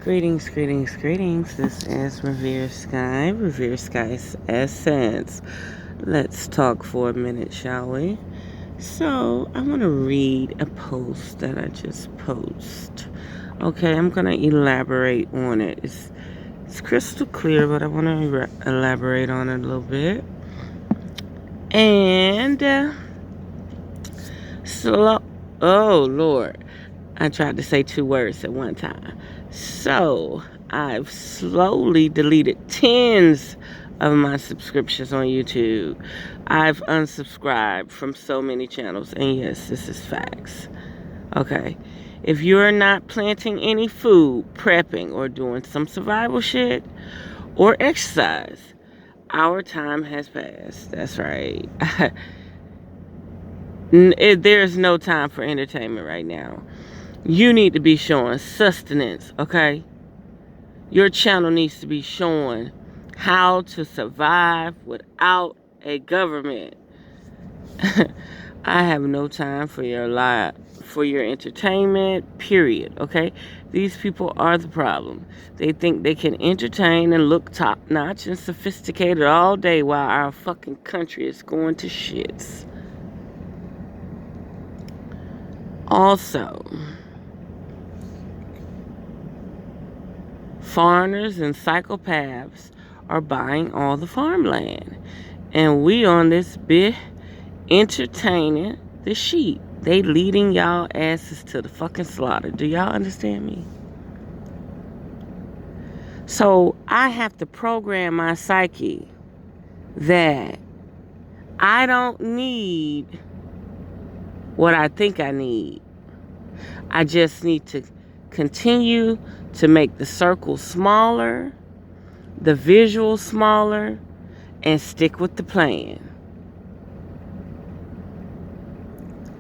Greetings, greetings, greetings. This is RevereSkye, RevereSkye's Essence. Let's talk for a minute, shall we? So, I want to read a post that I just posted. Okay, I'm going to elaborate on it. It's crystal clear, but I want to elaborate on it a little bit. And, oh, Lord. I tried to say 2 words at one time. So, I've slowly deleted tens of my subscriptions on YouTube. I've unsubscribed from so many channels. And yes, this is facts. Okay. If you're not planting any food, prepping, or doing some survival shit, or exercise, our time has passed. That's right. There's no time for entertainment right now. You need to be showing sustenance, okay? Your channel needs to be showing how to survive without a government. I have no time for your entertainment, period, okay? These people are the problem. They think they can entertain and look top-notch and sophisticated all day while our fucking country is going to shits. Also, foreigners and psychopaths are buying all the farmland. And we on this bit entertaining the sheep. They leading y'all asses to the fucking slaughter. Do y'all understand me? So I have to program my psyche that I don't need what I think I need. I just need to continue to make the circle smaller, the visual smaller, and stick with the plan.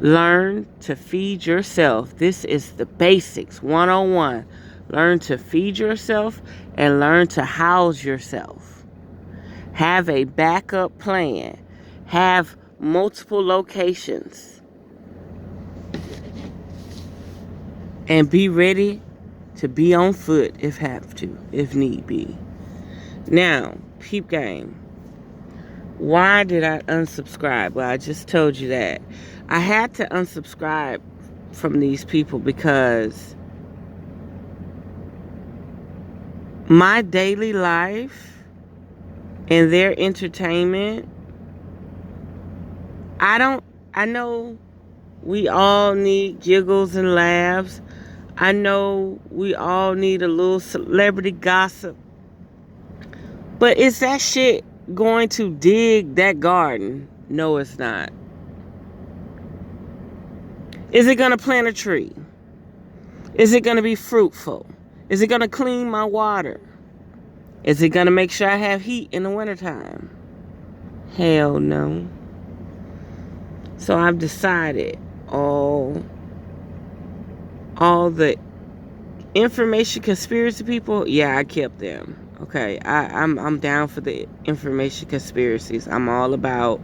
Learn to feed yourself. This is the basics, 101. Learn to feed yourself and learn to house yourself. Have a backup plan. Have multiple locations. And be ready to be on foot if need be. Now, peep game. Why did I unsubscribe? Well, I just told you that. I had to unsubscribe from these people because my daily life and their entertainment, I know we all need giggles and laughs. I know we all need a little celebrity gossip. But is that shit going to dig that garden? No, it's not. Is it going to plant a tree? Is it going to be fruitful? Is it going to clean my water? Is it going to make sure I have heat in the wintertime? Hell no. So I've decided all the information conspiracy people, yeah, I kept them. Okay, I'm down for the information conspiracies. I'm all about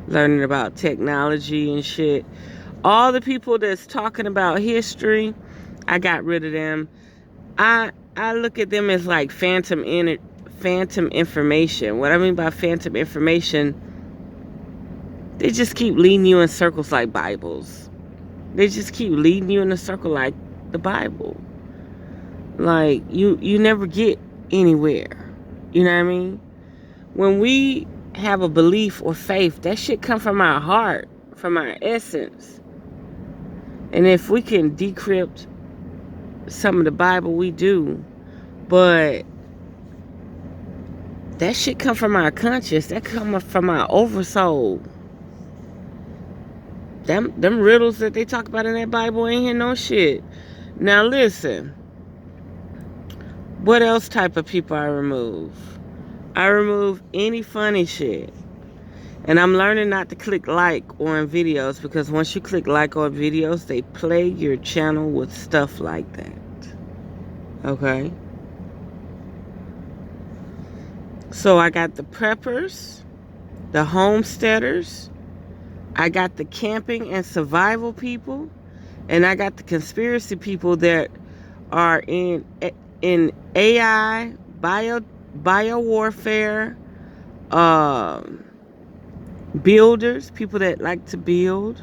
learning about technology and shit. All the people that's talking about history, I got rid of them. I look at them as like phantom information. What I mean by phantom information, they just keep leading you in circles like Bibles. They just keep leading you in a circle like the Bible. Like, you never get anywhere. You know what I mean? When we have a belief or faith, that shit come from our heart, from our essence. And if we can decrypt some of the Bible, we do. But that shit come from our conscious. That come from our oversoul. Them riddles that they talk about in that Bible ain't here no shit. Now listen. What else type of people I remove? I remove any funny shit. And I'm learning not to click like on videos, because once you click like on videos, they plague your channel with stuff like that. Okay? So I got the preppers, the homesteaders, I got the camping and survival people, and I got the conspiracy people that are in in AI, bio warfare, um, builders, people that like to build,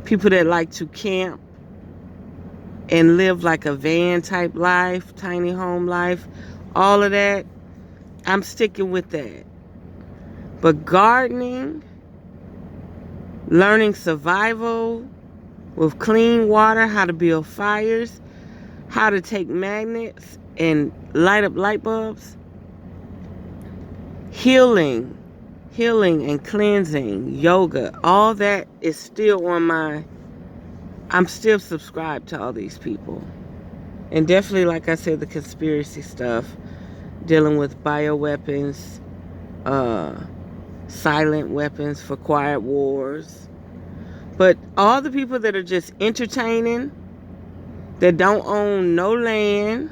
people that like to camp and live like a van type life, tiny home life, all of that, I'm sticking with that. But gardening, learning survival with clean water, how to build fires, how to take magnets and light up light bulbs, healing and cleansing, yoga, all that is still on my, I'm still subscribed to all these people. And definitely, like I said, the conspiracy stuff, dealing with bioweapons, silent weapons for quiet wars. But all the people that are just entertaining, that don't own no land,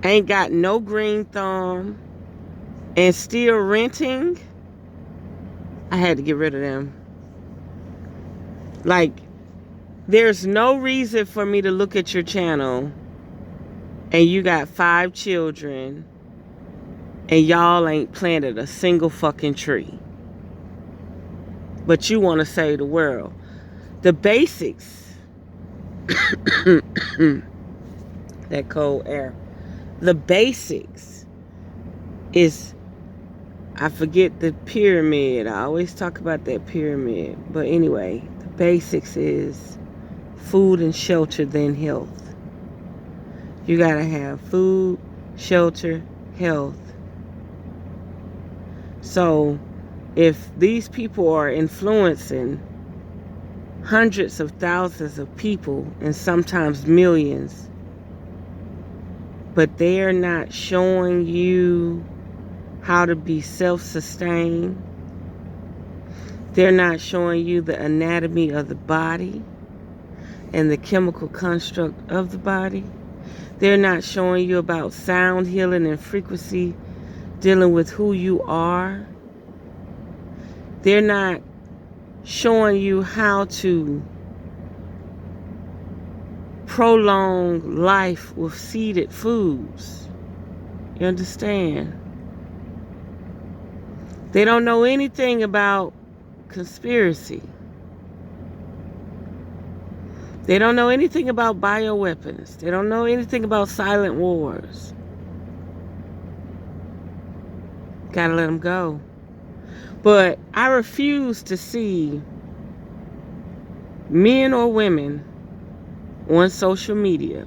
ain't got no green thumb, and still renting, I had to get rid of them. Like, there's no reason for me to look at your channel and you got 5 children and y'all ain't planted a single fucking tree. But you want to save the world. The basics, that cold air, the basics is, I forget the pyramid. I always talk about that pyramid. But anyway, the basics is food and shelter, then health. You gotta have food, shelter, health. So if these people are influencing hundreds of thousands of people and sometimes millions, but they're not showing you how to be self-sustained, they're not showing you the anatomy of the body and the chemical construct of the body, they're not showing you about sound healing and frequency, dealing with who you are, they're not showing you how to prolong life with seeded foods. You understand? They don't know anything about conspiracy. They don't know anything about bioweapons. They don't know anything about silent wars. Gotta let them go. But I refuse to see men or women on social media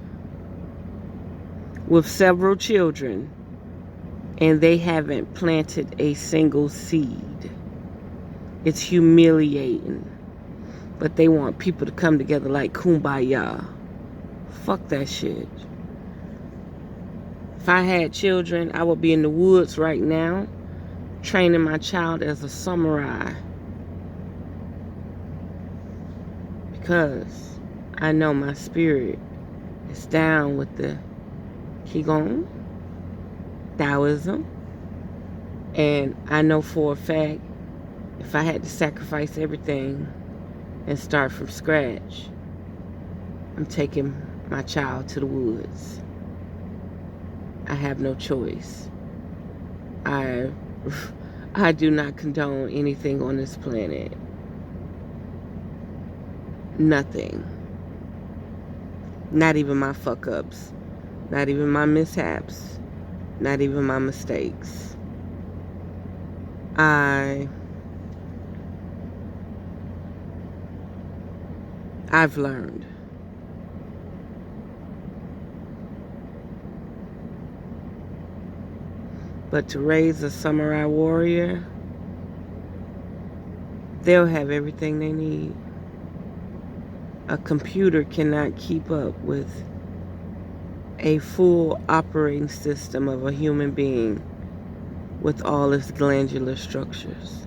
with several children and they haven't planted a single seed. It's humiliating. But they want people to come together like kumbaya. Fuck that shit. If I had children, I would be in the woods right now, training my child as a samurai. Because I know my spirit is down with the Qigong, Taoism. And I know for a fact, if I had to sacrifice everything and start from scratch, I'm taking my child to the woods. I have no choice. I do not condone anything on this planet. Nothing. Not even my fuck-ups. Not even my mishaps. Not even my mistakes. I've learned. But to raise a samurai warrior, they'll have everything they need. A computer cannot keep up with a full operating system of a human being with all its glandular structures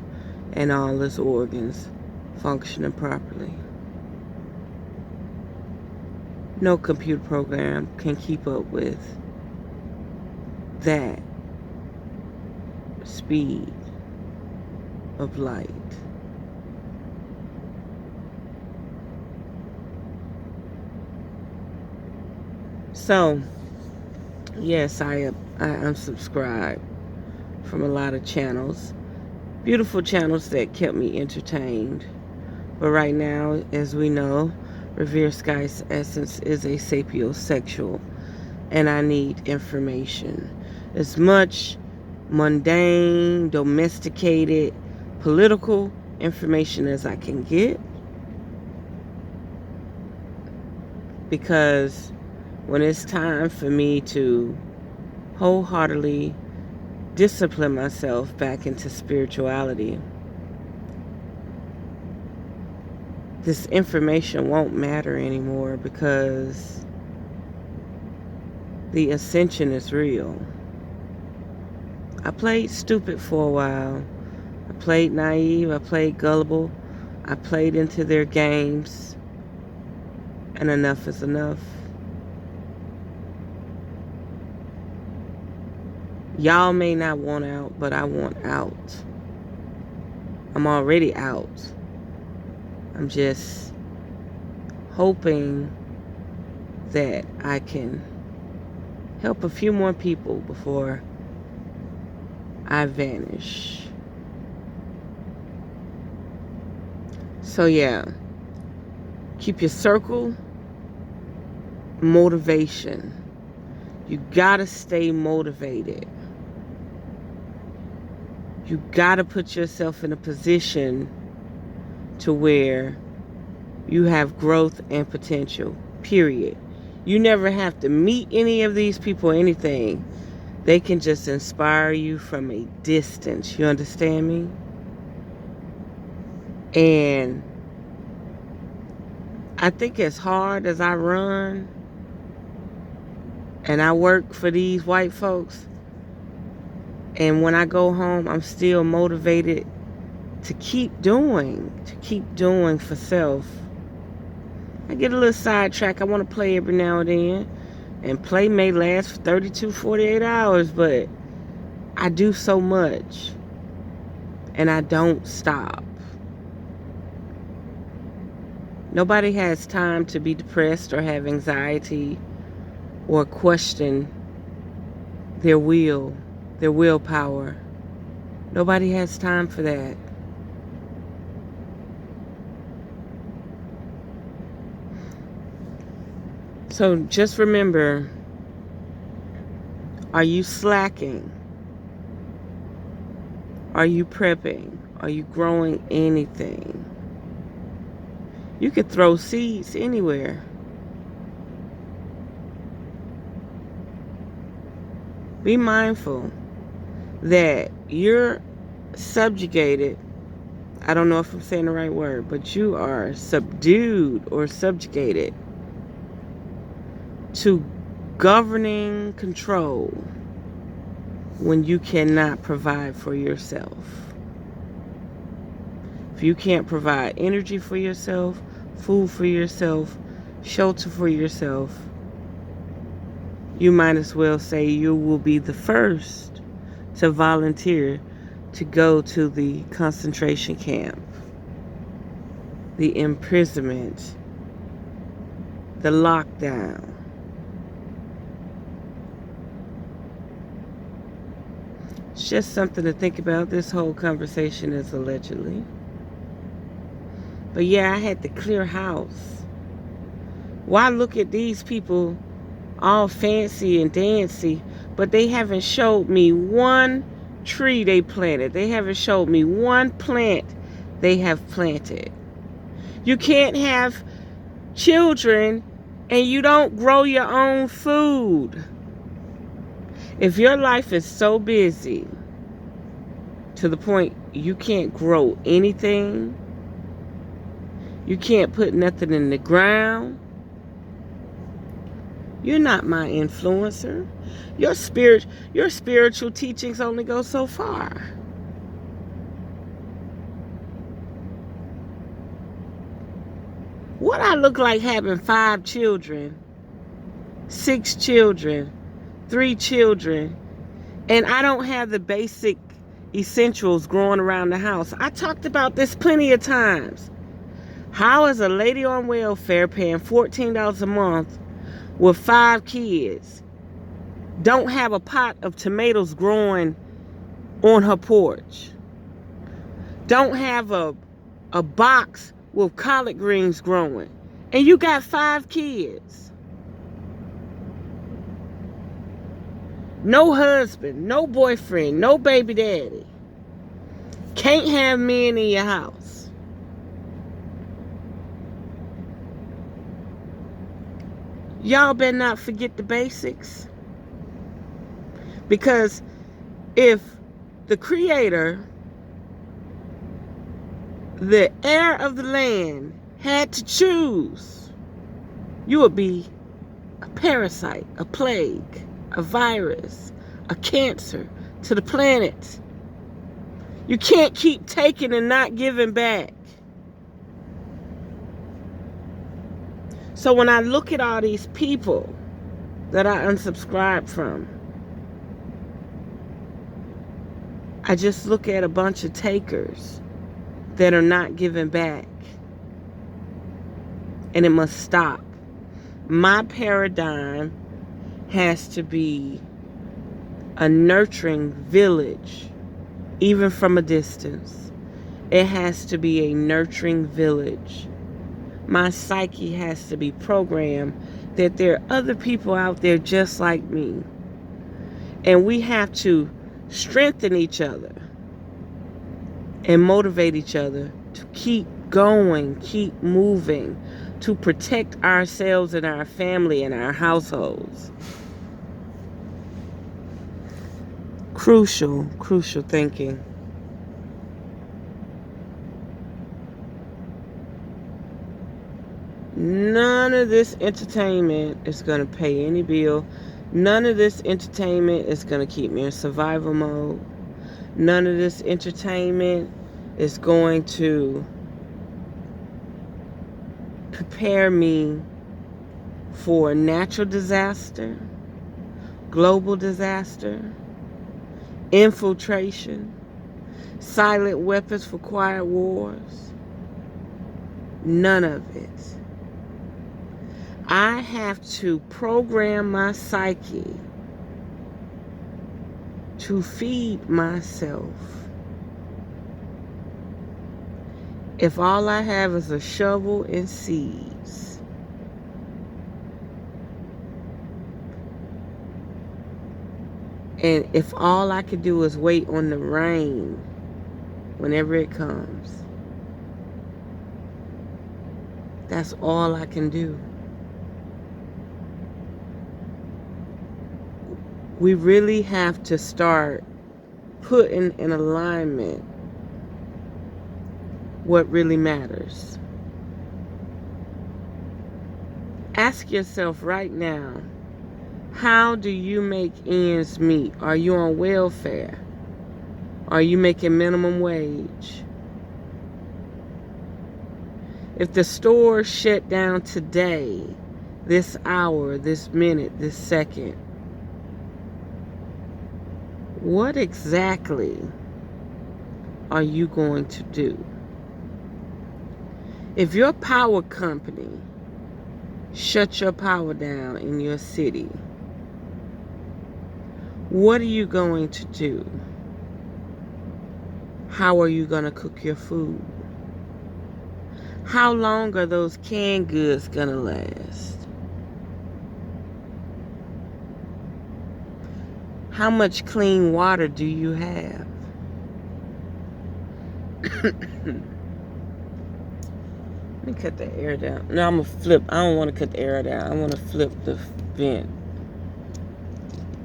and all its organs functioning properly. No computer program can keep up with that speed of light. So, yes, I unsubscribed from a lot of channels. Beautiful channels that kept me entertained. But right now, as we know, RevereSkye's essence is a sapiosexual, and I need information. As much mundane, domesticated, political information as I can get. Because when it's time for me to wholeheartedly discipline myself back into spirituality, this information won't matter anymore, because the ascension is real. I played stupid for a while. I played naive. I played gullible. I played into their games. And enough is enough. Y'all may not want out, but I want out. I'm already out. I'm just hoping that I can help a few more people before I vanish. So yeah, keep your circle. Motivation. You gotta stay motivated. You gotta put yourself in a position to where you have growth and potential, period. You never have to meet any of these people or anything. They can just inspire you from a distance. You understand me? And I think as hard as I run and I work for these white folks, and when I go home, I'm still motivated to keep doing for self. I get a little sidetrack. I want to play every now and then. And play may last for 32, 48 hours, but I do so much. And I don't stop. Nobody has time to be depressed or have anxiety or question their will, their willpower. Nobody has time for that. So just remember, are you slacking? Are you prepping? Are you growing anything? You could throw seeds anywhere. Be mindful that you're subjugated. I don't know if I'm saying the right word, but you are subdued or subjugated to governing control when you cannot provide for yourself. If you can't provide energy for yourself, food for yourself, shelter for yourself, you might as well say you will be the first to volunteer to go to the concentration camp, the imprisonment, the lockdown. It's just something to think about. This whole conversation is allegedly. But yeah, I had to clear house. Why look at these people all fancy and dancy, but they haven't showed me one tree they planted. They haven't showed me one plant they have planted. You can't have children and you don't grow your own food. If your life is so busy to the point you can't grow anything, you can't put nothing in the ground, you're not my influencer. Your spiritual teachings only go so far. What I look like having 5 children, 6 children, 3 children, and I don't have the basic essentials growing around the house. I talked about this plenty of times. How is a lady on welfare paying $14 a month with 5 kids don't have a pot of tomatoes growing on her porch, don't have a box with collard greens growing, and you got 5 kids, no husband, no boyfriend, no baby daddy, can't have men in your house. Y'all better not forget the basics. Because if the Creator, the heir of the land, had to choose, you would be a parasite, a plague, a virus, a cancer to the planet. You can't keep taking and not giving back. So when I look at all these people that I unsubscribed from, I just look at a bunch of takers that are not giving back. And it must stop. My paradigm has to be a nurturing village, even from a distance. It has to be a nurturing village. My psyche has to be programmed that there are other people out there just like me. And we have to strengthen each other and motivate each other to keep going, keep moving, to protect ourselves and our family and our households. Crucial thinking. None of this entertainment is going to pay any bill. None of this entertainment is going to keep me in survival mode. None of this entertainment is going to prepare me for natural disaster, global disaster, infiltration, silent weapons for quiet wars. None of it. I have to program my psyche to feed myself. If all I have is a shovel and seeds, and if all I can do is wait on the rain whenever it comes, that's all I can do. We really have to start putting in alignment what really matters. Ask yourself right now, how do you make ends meet? Are you on welfare? Are you making minimum wage? If the store shut down today, this hour, this minute, this second, what exactly are you going to do? If your power company shuts your power down in your city, what are you going to do? How are you going to cook your food? How long are those canned goods going to last? How much clean water do you have? Let me cut the air down. No, I'm going to flip. I don't want to cut the air down. I want to flip the vent.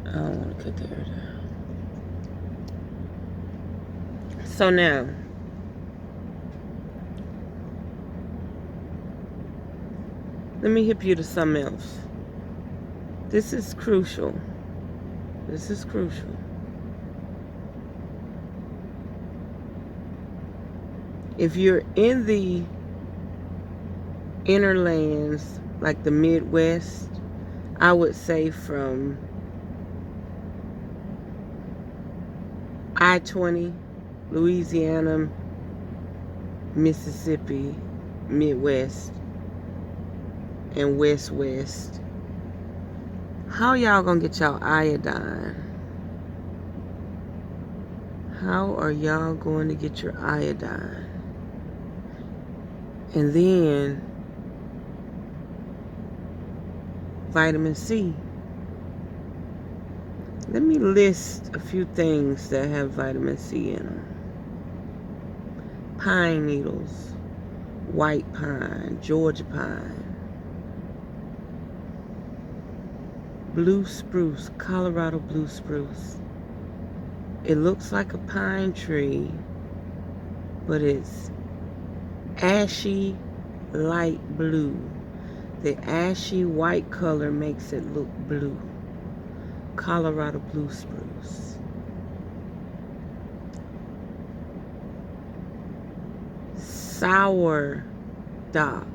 I don't want to cut the air down. So now, let me hip you to something else. This is crucial. This is crucial. If you're in the inner lands, like the Midwest, I would say from I-20, Louisiana, Mississippi, Midwest, and West, How y'all gonna get y'all iodine? How are y'all going to get your iodine? And then vitamin C. Let me list a few things that have vitamin C in them. Pine needles, white pine, Georgia pine, blue spruce, Colorado blue spruce. It looks like a pine tree, but it's ashy light blue. The ashy white color makes it look blue. Colorado blue spruce. Sour dock.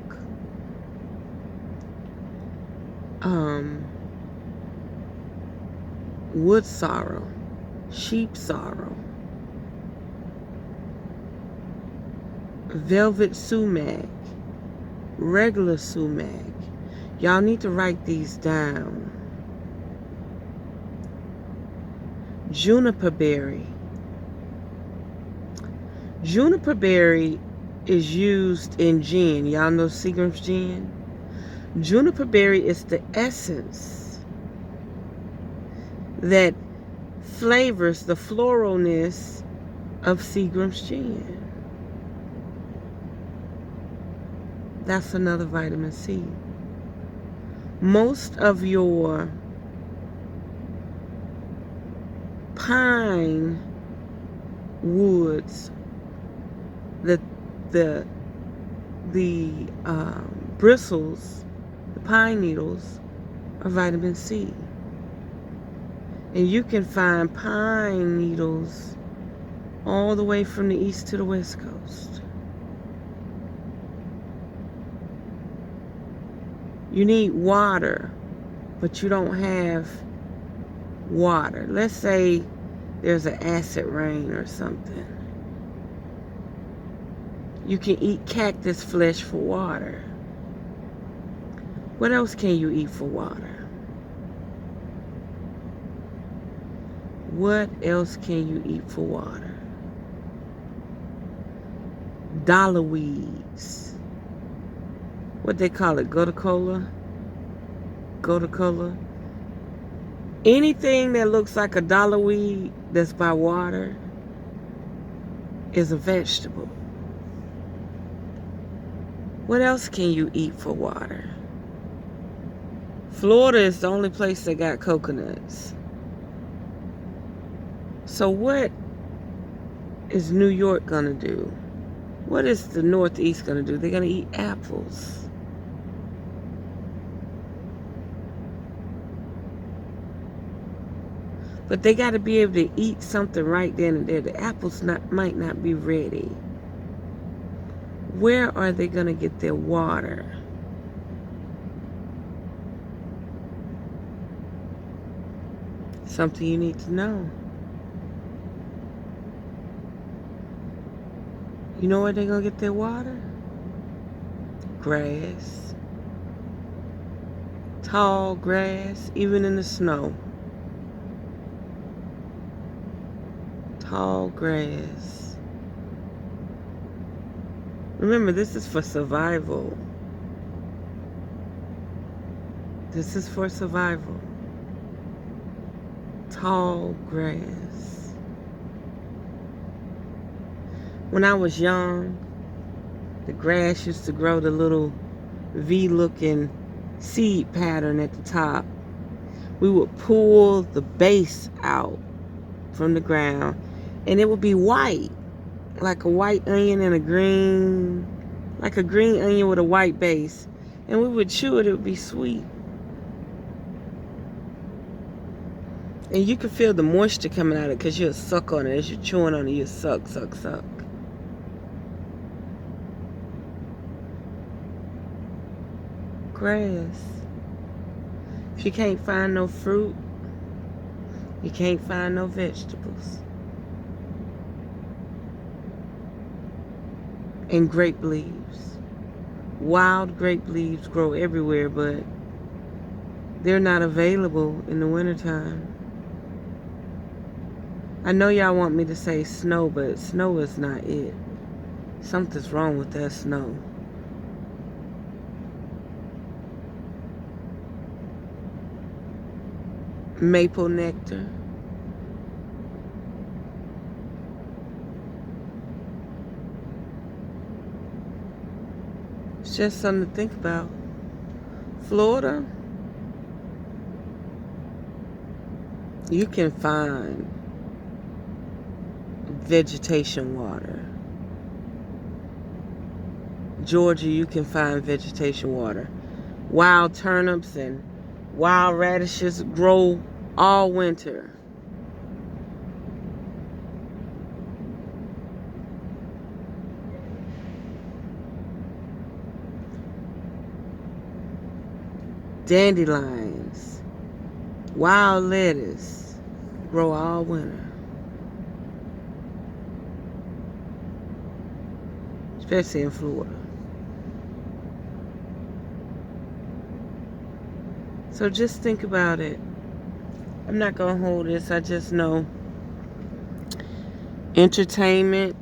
Wood sorrel. Sheep sorrel. Velvet sumac. Regular sumac. Y'all need to write these down. Juniper berry. Juniper berry is used in gin. Y'all know Seagram's gin? Juniper berry is the essence that flavors the floralness of Seagram's gin. That's another vitamin C. Most of your pine woods, the bristles, the pine needles, are vitamin C. And you can find pine needles all the way from the east to the west coast. You need water, but you don't have water. Let's say there's an acid rain or something. You can eat cactus flesh for water. What else can you eat for water? What else can you eat for water? Dollar weeds. What they call it? Gotu-kola? Gotu-kola? Anything that looks like a dollar weed that's by water is a vegetable. What else can you eat for water? Florida is the only place that got coconuts. So what is New York gonna do? What is the Northeast gonna do? They're gonna eat apples. But they gotta be able to eat something right then and there. The apples might not be ready. Where are they gonna get their water? Something you need to know. You know where they're gonna get their water? Grass. Tall grass, even in the snow. Tall grass. Remember, this is for survival. This is for survival. Tall grass. When I was young, the grass used to grow the little V-looking seed pattern at the top. We would pull the base out from the ground, and it would be white, like a white onion and a green, like a green onion with a white base. And we would chew it, it would be sweet. And you can feel the moisture coming out of it because you'll suck on it. As you're chewing on it, you suck, suck, suck. Grass. If you can't find no fruit, you can't find no vegetables. And grape leaves. Wild grape leaves grow everywhere, but They're not available in the wintertime. I know y'all want me to say snow, but snow is not it. Something's wrong with that snow. Maple nectar. It's just something to think about. Florida, you can find vegetation water. Georgia, you can find vegetation water. Wild turnips and wild radishes grow all winter. Dandelions, wild lettuce grow all winter. Especially in Florida. So just think about it. I'm not going to hold this. I just know entertainment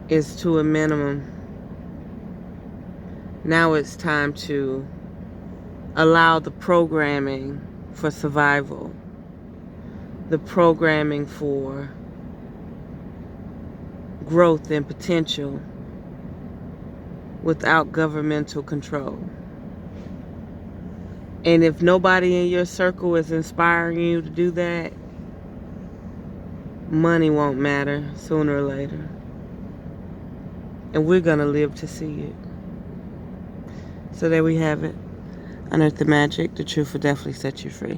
is to a minimum. Now it's time to allow the programming for survival, the programming for growth and potential without governmental control. And if nobody in your circle is inspiring you to do that, money won't matter sooner or later. And we're going to live to see it. So there we have it. Unearth the magic. The truth will definitely set you free.